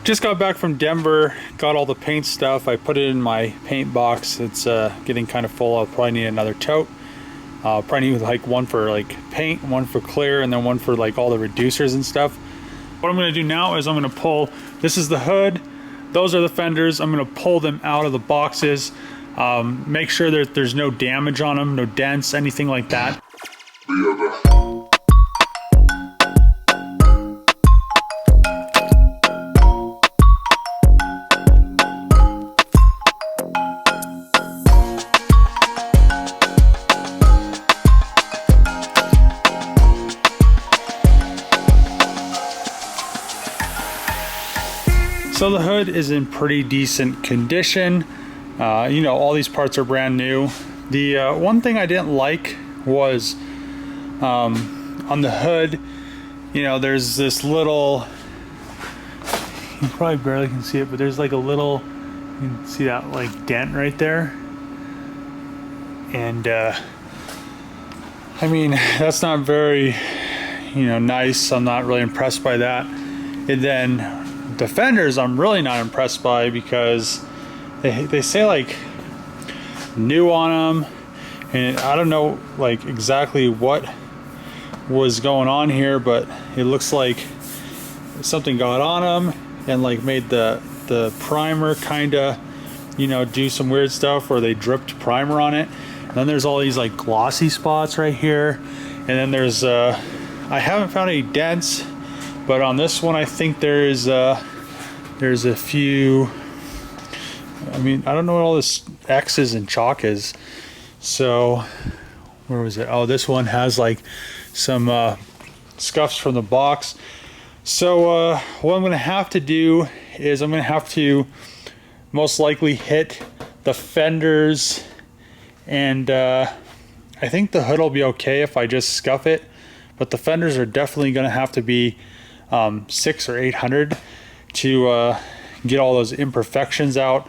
Just got back from Denver, got all the paint stuff. I put it in my paint box. It's getting kind of full. I'll probably need another tote. Probably need like one for like paint, one for clear, and then one for like all the reducers and stuff. What I'm gonna do now is I'm gonna pull, this is the hood, those are the fenders. I'm gonna pull them out of the boxes, make sure that there's no damage on them, no dents, anything like that. So the hood is in pretty decent condition. You know, all these parts are brand new. The one thing I didn't like was on the hood, you know, there's this little, you probably barely can see it, but there's like a little, you can see that like dent right there. And I mean, that's not very, you know, nice. I'm not really impressed by that. And then the fenders I'm really not impressed by, because they say like new on them, and I don't know like exactly what was going on here, but it looks like something got on them and like made the primer kind of, you know, do some weird stuff where they dripped primer on it. And then there's all these like glossy spots right here, and then there's I haven't found any dents, but on this one I think there's a few. I mean, I don't know what all this X's and chalk is. So where was it? Oh, this one has like some scuffs from the box. So what I'm gonna have to do is I'm gonna have to most likely hit the fenders, and I think the hood will be okay if I just scuff it, but the fenders are definitely gonna have to be 600 or 800 to get all those imperfections out.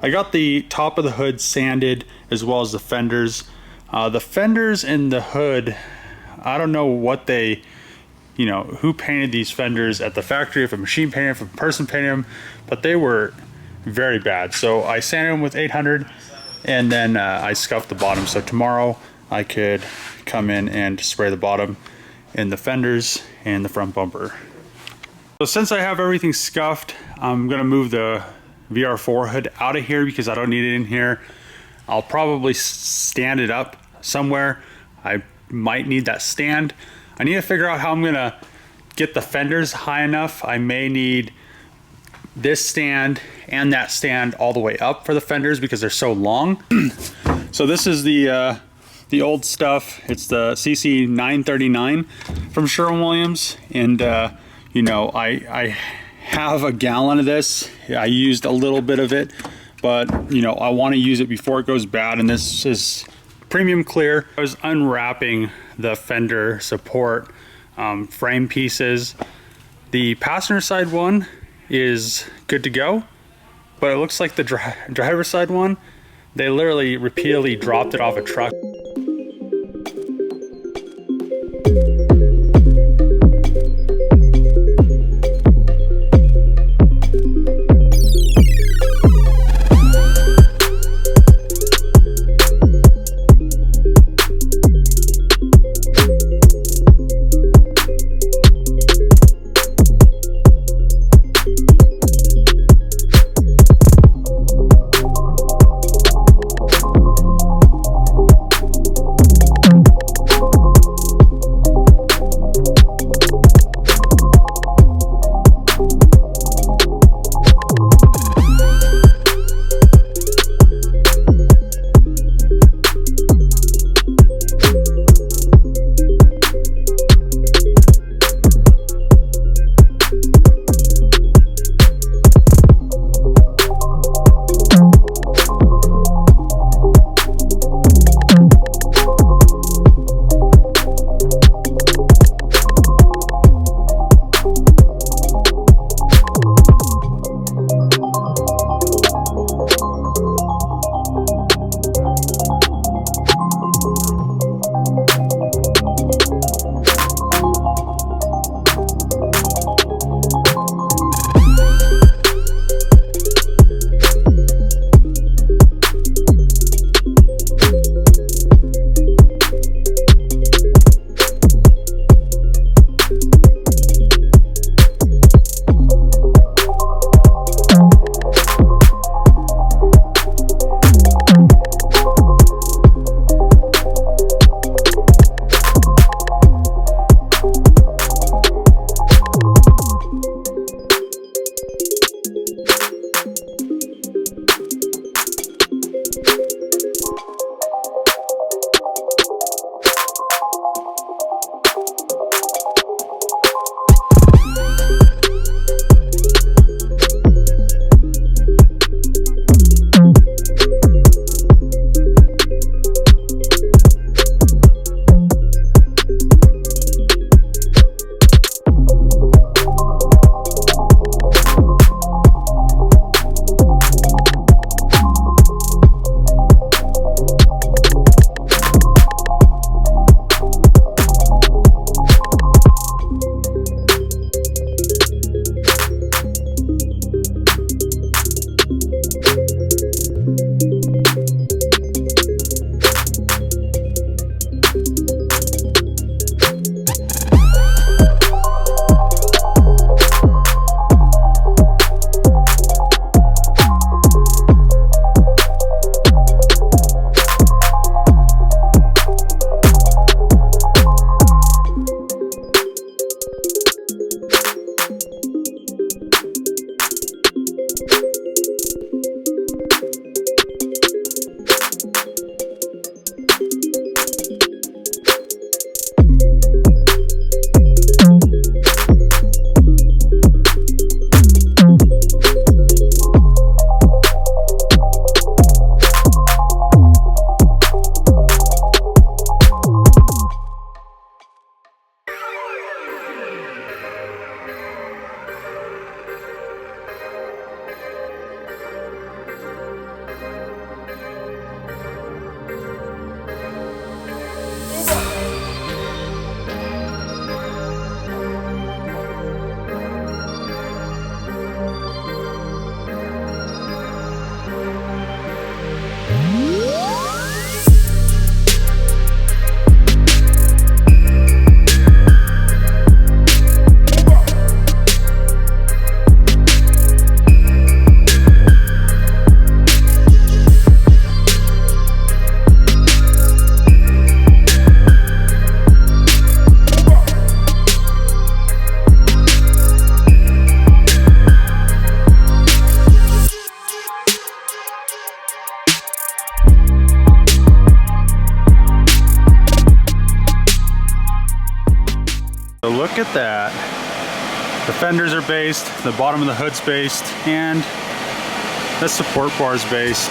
I got the top of the hood sanded as well as the fenders. The fenders and the hood, I don't know what they, you know, who painted these fenders at the factory, if a machine painted them, if a person painted them, but they were very bad. So I sanded them with 800, and then I scuffed the bottom. So tomorrow I could come in and spray the bottom and the fenders and the front bumper. So since I have everything scuffed, I'm gonna move the VR4 hood out of here because I don't need it in here. I'll probably stand it up somewhere. I might need that stand. I need to figure out how I'm gonna get the fenders high enough. I may need this stand and that stand all the way up for the fenders because they're so long. So this is the old stuff. It's the CC 939 from Sherwin-Williams, and you know, I have a gallon of this. I used a little bit of it, but you know, I want to use it before it goes bad, and this is premium clear. I was unwrapping the fender support frame pieces. The passenger side one is good to go, but it looks like the driver's side one, they literally repeatedly dropped it off a truck. So look at that. The fenders are based, the bottom of the hood's based, and the support bar's based.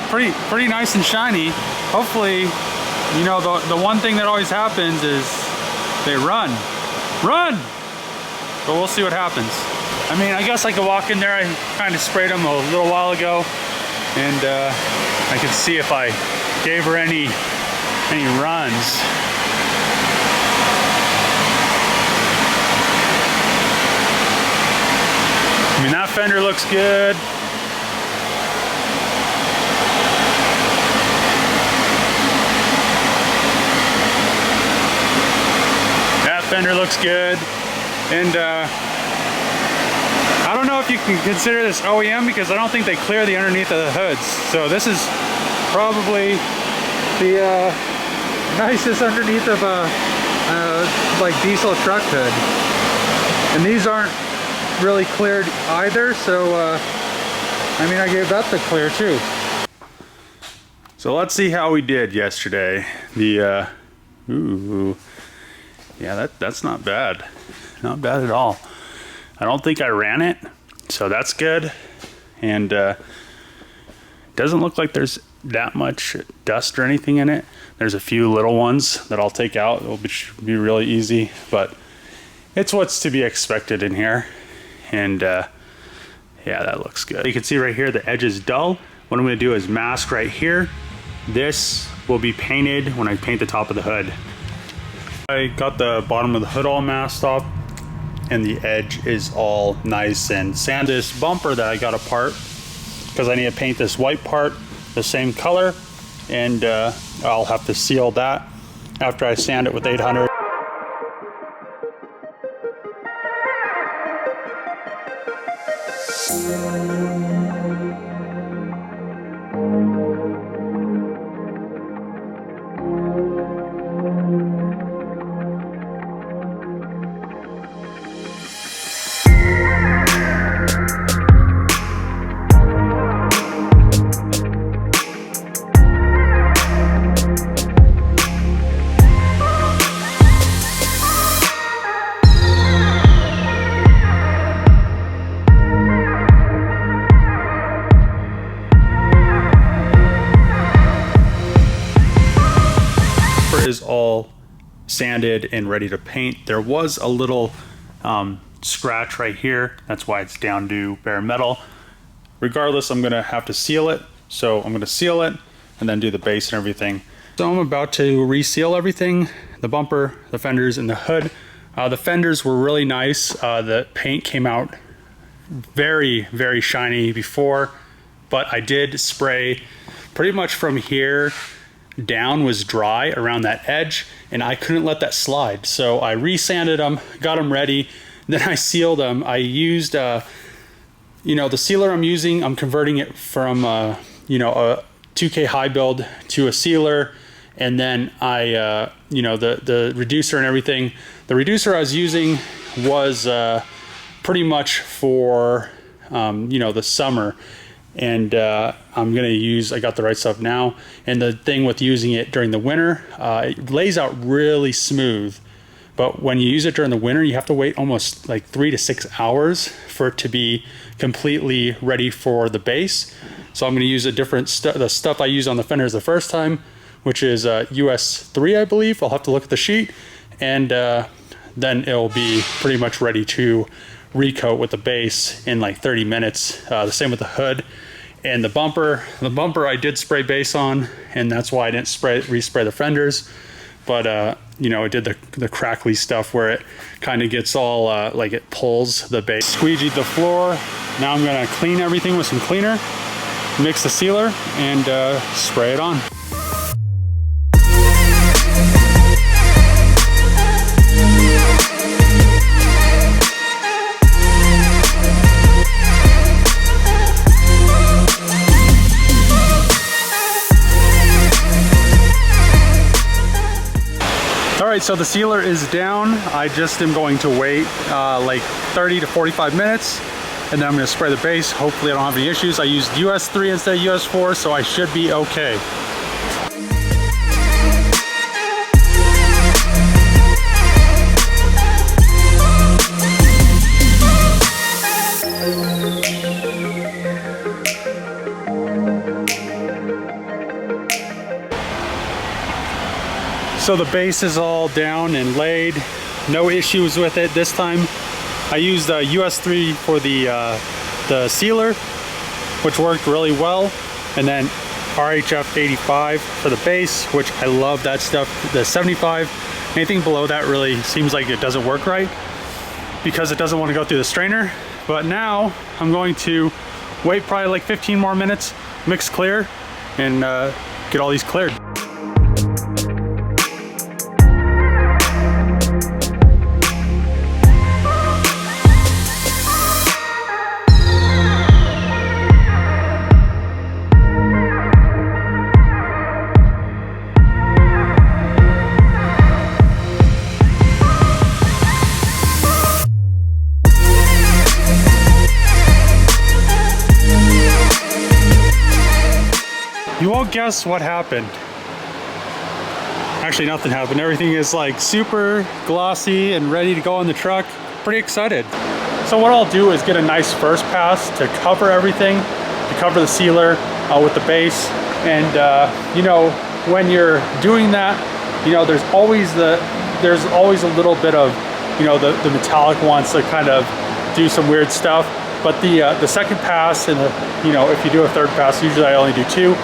pretty nice and shiny. Hopefully, you know, the one thing that always happens is they run. But we'll see what happens. I mean, I guess I could walk in there. I kind of sprayed them a little while ago, and I could see if I gave her any runs. I mean, that fender looks good. That fender looks good. And I don't know if you can consider this OEM because I don't think they clear the underneath of the hoods. So this is probably the nicest underneath of a like diesel truck hood. And these aren't really cleared either, so I mean, I gave that the clear too. So let's see how we did yesterday. The ooh, yeah, that's not bad. Not bad at all. I don't think I ran it, so that's good. And doesn't look like there's that much dust or anything in it. There's a few little ones that I'll take out. It'll be really easy, but it's what's to be expected in here. And yeah, that looks good. You can see right here the edge is dull. What I'm going to do is mask right here. This will be painted when I paint the top of the hood. I got the bottom of the hood all masked off, and the edge is all nice and sanded. This bumper that I got apart because I need to paint this white part the same color, and I'll have to seal that after I sand it with 800. Is all sanded and ready to paint. There was a little scratch right here. That's why it's down to bare metal. Regardless, I'm gonna have to seal it. So I'm gonna seal it and then do the base and everything. So I'm about to reseal everything, the bumper, the fenders, and the hood. The fenders were really nice. The paint came out very, very shiny before, but I did spray pretty much from here down was dry around that edge, and I couldn't let that slide. So I resanded them, got them ready, then I sealed them. I used, you know, the sealer I'm using, I'm converting it from, you know, a 2K high build to a sealer, and then I, you know, the reducer and everything. The reducer I was using was pretty much for, you know, the summer. And I'm gonna use, I got the right stuff now. And the thing with using it during the winter, it lays out really smooth. But when you use it during the winter, you have to wait almost like 3 to 6 hours for it to be completely ready for the base. So I'm gonna use a different the stuff I used on the fenders the first time, which is US 3, I believe. I'll have to look at the sheet. And then it'll be pretty much ready to recoat with the base in like 30 minutes. The same with the hood and the bumper. The bumper I did spray base on, and that's why I didn't respray the fenders. But you know, it did the crackly stuff where it kind of gets all like it pulls the base. Squeegeed the floor. Now I'm gonna clean everything with some cleaner, mix the sealer, and spray it on. Alright, so the sealer is down. I just am going to wait like 30 to 45 minutes, and then I'm going to spray the base. Hopefully I don't have any issues. I used US 3 instead of US 4, so I should be okay. So the base is all down and laid, no issues with it this time. I used US3 for the sealer, which worked really well, and then RHF 85 for the base, which I love that stuff. The 75, anything below that really seems like it doesn't work right because it doesn't want to go through the strainer. But now I'm going to wait probably like 15 more minutes, mix clear, and get all these cleared. You won't guess what happened. Actually, nothing happened. Everything is like super glossy and ready to go on the truck. Pretty excited. So what I'll do is get a nice first pass to cover everything, to cover the sealer with the base. And you know, when you're doing that, you know, there's always a little bit of, you know, the metallic wants to kind of do some weird stuff. But the second pass and you know, if you do a third pass, usually I only do two.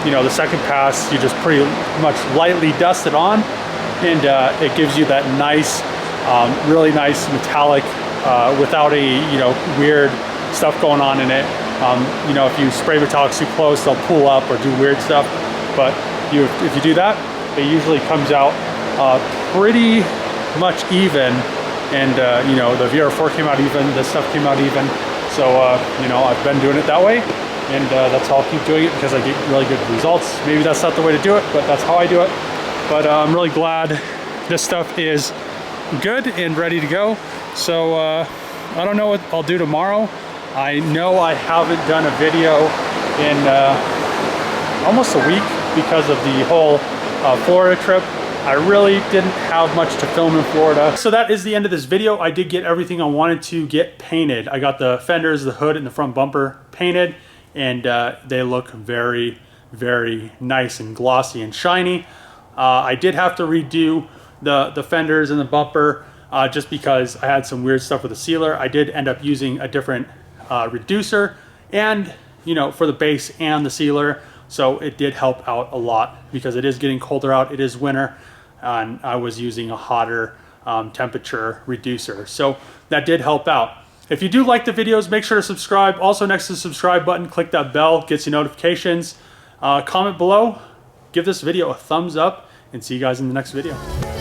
You know, the second pass, you just pretty much lightly dust it on, and it gives you that nice, really nice metallic, without a, you know, weird stuff going on in it. You know, if you spray metallics too close, they'll pull up or do weird stuff. But if you do that, it usually comes out pretty much even. And you know, the VR4 came out even, this stuff came out even. So you know, I've been doing it that way. And that's how I'll keep doing it, because I get really good results. Maybe that's not the way to do it, but that's how I do it. But I'm really glad this stuff is good and ready to go. So I don't know what I'll do tomorrow. I know I haven't done a video in almost a week because of the whole Florida trip. I really didn't have much to film in Florida. So that is the end of this video. I did get everything I wanted to get painted. I got the fenders, the hood, and the front bumper painted. And they look very, very nice and glossy and shiny. I did have to redo the fenders and the bumper just because I had some weird stuff with the sealer. I did end up using a different reducer, and you know, for the base and the sealer. So it did help out a lot because it is getting colder out. It is winter, and I was using a hotter temperature reducer. So that did help out. If you do like the videos, make sure to subscribe. Also, next to the subscribe button, click that bell, gets you notifications. Comment below, give this video a thumbs up, and see you guys in the next video.